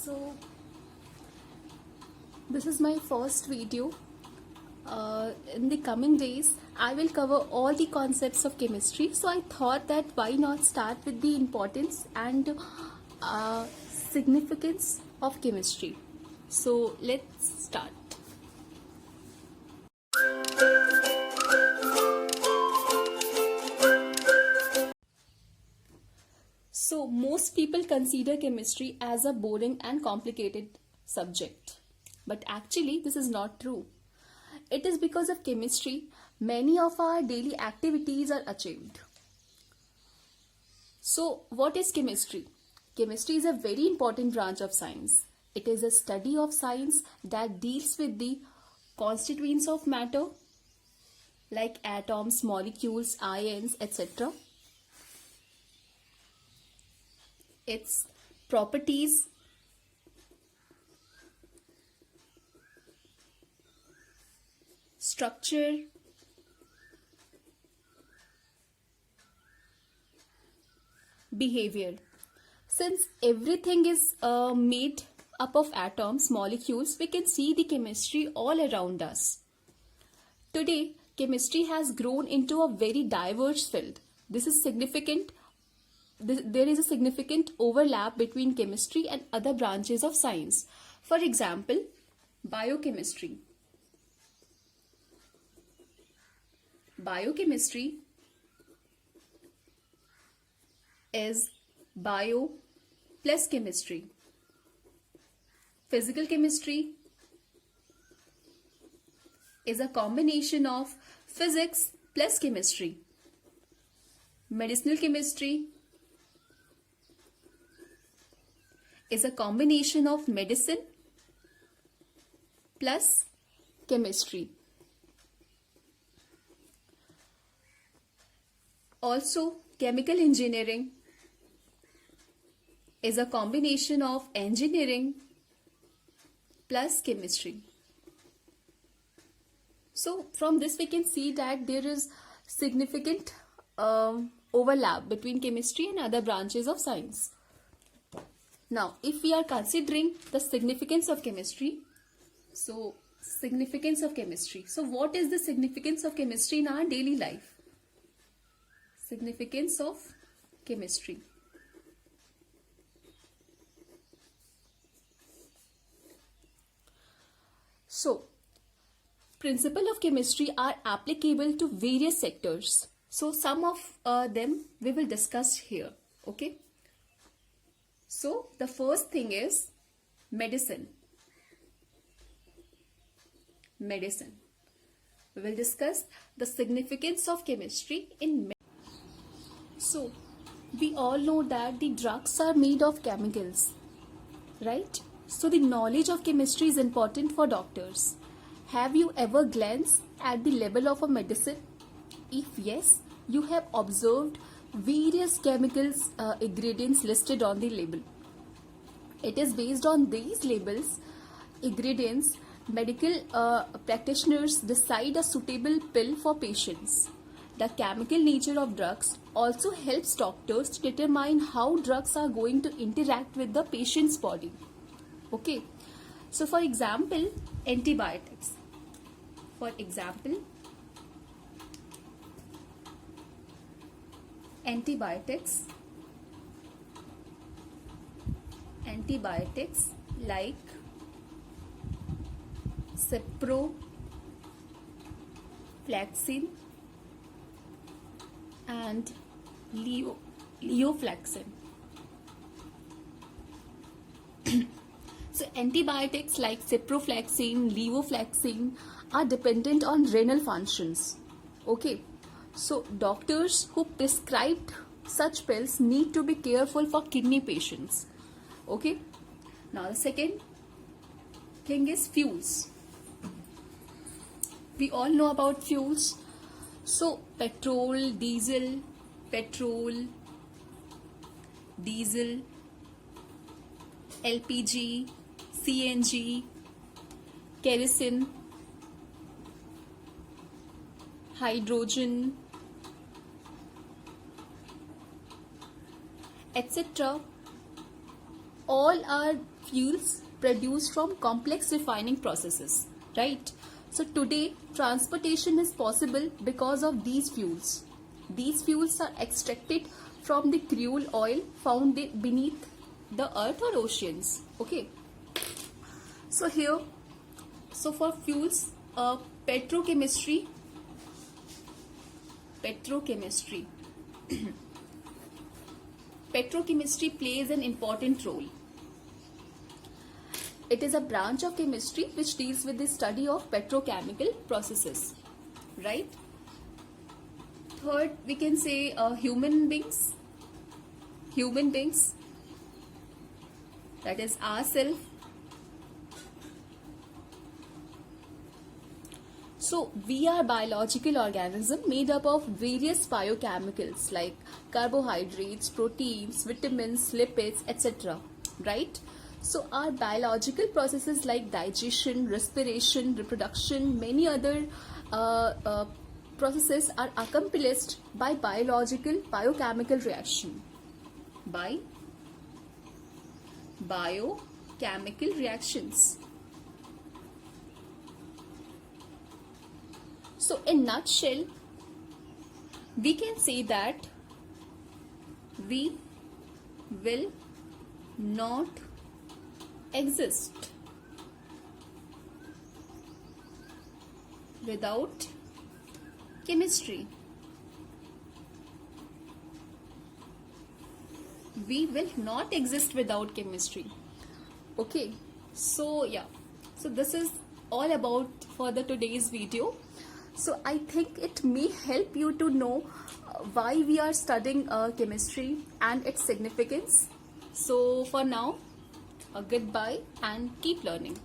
So this is my first video. In the coming days, I will cover all the concepts of chemistry. So I thought that why not start with the importance and significance of chemistry. So let's start. So most people consider chemistry as a boring and complicated subject. But actually this is not true. It is because of chemistry many of our daily activities are achieved. So what is chemistry? Chemistry is a very important branch of science. It is a study of science that deals with the constituents of matter like atoms, molecules, ions, etc. Its properties, structure, behavior. Since everything is made up of atoms, molecules, we can see the chemistry all around us. Today, chemistry has grown into a very diverse field. This is significant. There is a significant overlap between chemistry and other branches of science. For example, biochemistry. Biochemistry is bio plus chemistry. Physical chemistry is a combination of physics plus chemistry. Medicinal chemistry is a combination of medicine plus chemistry. Also, chemical engineering is a combination of engineering plus chemistry. So from this we can see that there is significant overlap between chemistry and other branches of science. Now, if we are considering the significance of chemistry, so what is the significance of chemistry in our daily life? Significance of chemistry. So, principles of chemistry are applicable to various sectors. So, some of them we will discuss here. Okay. So, the first thing is medicine. Medicine. We will discuss the significance of chemistry in medicine. So, we all know that the drugs are made of chemicals, right? So, the knowledge of chemistry is important for doctors. Have you ever glanced at the label of a medicine? If yes, you have observed various chemicals ingredients listed on the label. It is based on these labels, ingredients, medical practitioners decide a suitable pill for patients. The chemical nature of drugs also helps doctors to determine how drugs are going to interact with the patient's body. Okay, so for example, antibiotics. For example, antibiotics like ciprofloxacin and levofloxacin. So antibiotics like ciprofloxacin, levofloxacin are dependent on renal functions. Okay, so doctors who prescribed such pills need to be careful for kidney patients. Okay, now the second thing is fuels. We all know about fuels. So petrol, diesel, LPG, CNG, kerosene, hydrogen, etc. all are fuels produced from complex refining processes, right? So today transportation is possible because of these fuels. These fuels are extracted from the crude oil found beneath the earth or oceans. Okay. So here, so for fuels, petrochemistry petrochemistry plays an important role. It is a branch of chemistry which deals with the study of petrochemical processes, right? Third, we can say human beings, that is ourselves. So we are biological organism made up of various biochemicals like carbohydrates, proteins, vitamins, lipids, etc. Right? So our biological processes like digestion, respiration, reproduction, many other processes are accomplished by biochemical reaction. By biochemical reactions. So in nutshell, we can say that we will not exist without chemistry. We will not exist without chemistry. Okay, so yeah, so this is all about for the today's video. So I think it may help you to know why we are studying chemistry and its significance. So for now, goodbye and keep learning.